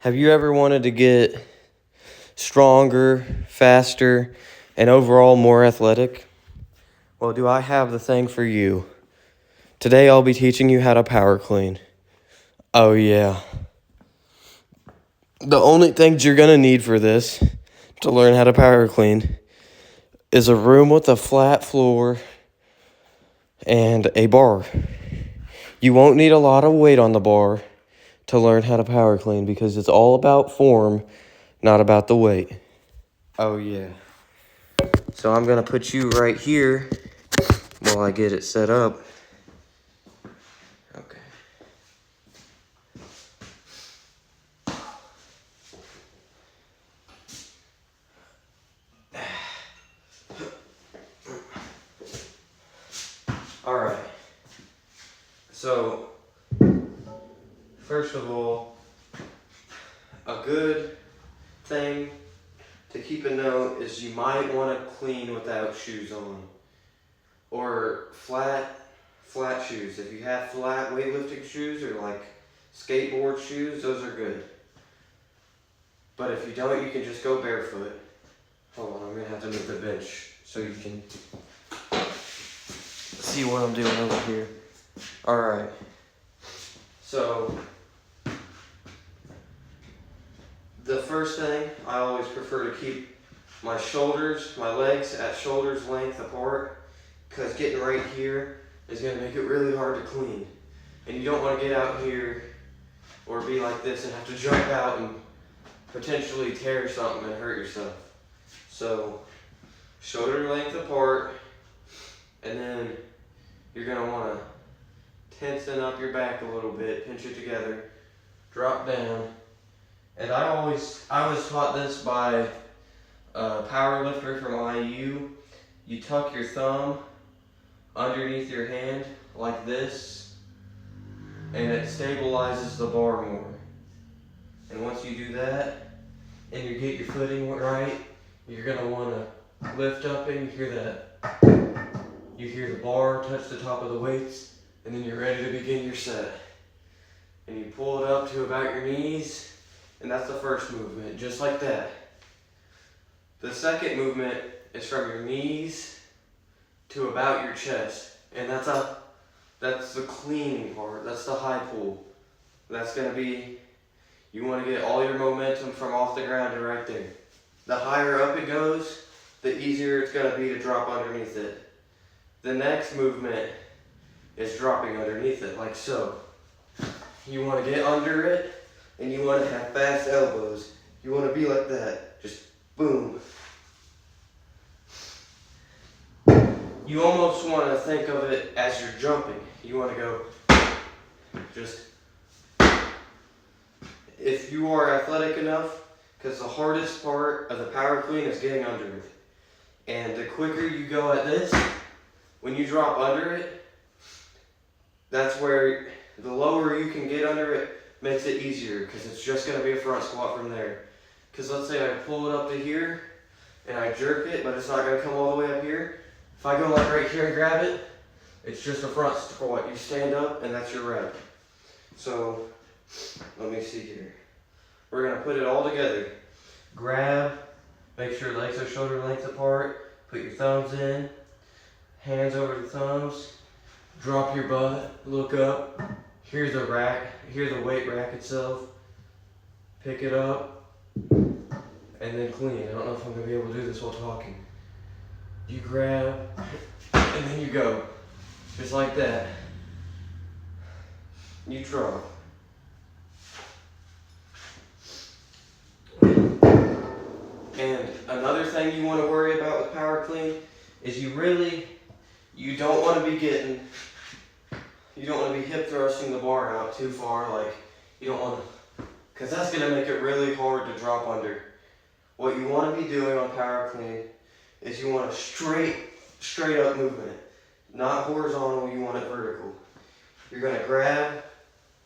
Have you ever wanted to get stronger, faster, and overall more athletic? Well, do I have the thing for you? Today I'll be teaching you how to power clean. Oh yeah. The only things you're gonna need for this to learn how to power clean is a room with a flat floor and a bar. You won't need a lot of weight on the bar to learn how to power clean because it's all about form, not about the weight. Oh yeah. So I'm gonna put you right here while I get it set up. Okay. All right. So, first of all, a good thing to keep a note is you might want to clean without shoes on, or flat shoes. If you have flat weightlifting shoes or like skateboard shoes, those are good. But if you don't, you can just go barefoot. Hold on, I'm gonna have to move the bench so you can see what I'm doing over here. All right. So the first thing, I always prefer to keep my legs at shoulders length apart, because getting right here is going to make it really hard to clean. And you don't want to get out here or be like this and have to jump out and potentially tear something and hurt yourself. So shoulder length apart, and then you're going to want to tension up your back a little bit, pinch it together, drop down. And I was taught this by a power lifter from IU. You tuck your thumb underneath your hand like this, and it stabilizes the bar more. And once you do that, and you get your footing right, you're gonna wanna lift up and you hear that. You hear the bar touch the top of the weights, and then you're ready to begin your set. And you pull it up to about your knees, and that's the first movement, just like that. The second movement is from your knees to about your chest, and that's the cleaning part. That's the high pull. That's gonna be, you want to get all your momentum from off the ground to right there. The higher up it goes, the easier it's gonna be to drop underneath it. The next movement is dropping underneath it, like so. You want to get under it, and you want to have fast elbows. You want to be like that. Just boom. You almost want to think of it as you're jumping. You want to go just, if you are athletic enough, because the hardest part of the power clean is getting under it. And the quicker you go at this, when you drop under it, that's where the lower you can get under it makes it easier, because it's just going to be a front squat from there. Because let's say I pull it up to here and I jerk it, but it's not going to come all the way up here. If I go like right here and grab it, it's just a front squat. You stand up and that's your rep. So let me see here. We're going to put it all together. Grab, make sure legs are shoulder length apart, put your thumbs in, hands over the thumbs, drop your butt, look up. Here's the rack, here's the weight rack itself. Pick it up, and then clean. I don't know if I'm gonna be able to do this while talking. You grab, and then you go. Just like that. You drop. And another thing you want to worry about with power clean is you don't want to be hip thrusting the bar out too far, like you don't want to, because that's going to make it really hard to drop under. What you want to be doing on power clean is you want a straight up movement, not horizontal, you want it vertical. You're going to grab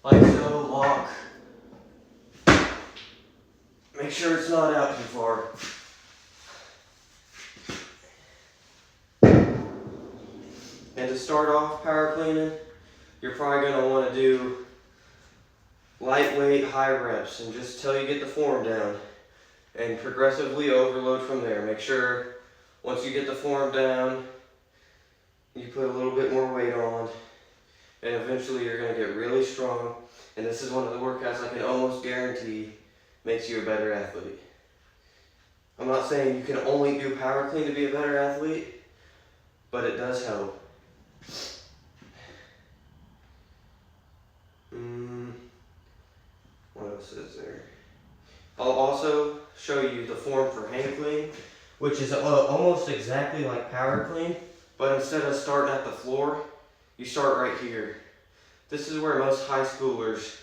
like so, lock, make sure it's not out too far. And to start off power cleaning, you're probably going to want to do lightweight, high reps, and just till you get the form down. And progressively overload from there. Make sure once you get the form down, you put a little bit more weight on, and eventually you're going to get really strong. And this is one of the workouts I can almost guarantee makes you a better athlete. I'm not saying you can only do power clean to be a better athlete, but it does help. What else is there? I'll also show you the form for hang clean, which is almost exactly like power clean, but instead of starting at the floor, you start right here. This is where most high schoolers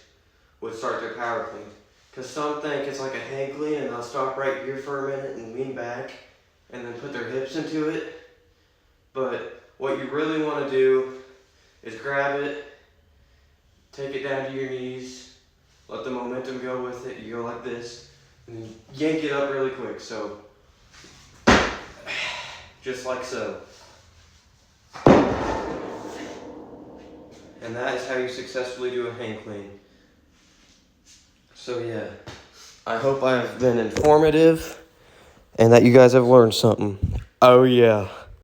would start their power clean. Because some think it's like a hang clean and they'll stop right here for a minute and lean back and then put their hips into it. But what you really want to do is grab it, take it down to your knees, let the momentum go with it. You go like this and then yank it up really quick. So, just like so. And that is how you successfully do a hang clean. So yeah, I hope I've been informative and that you guys have learned something. Oh yeah.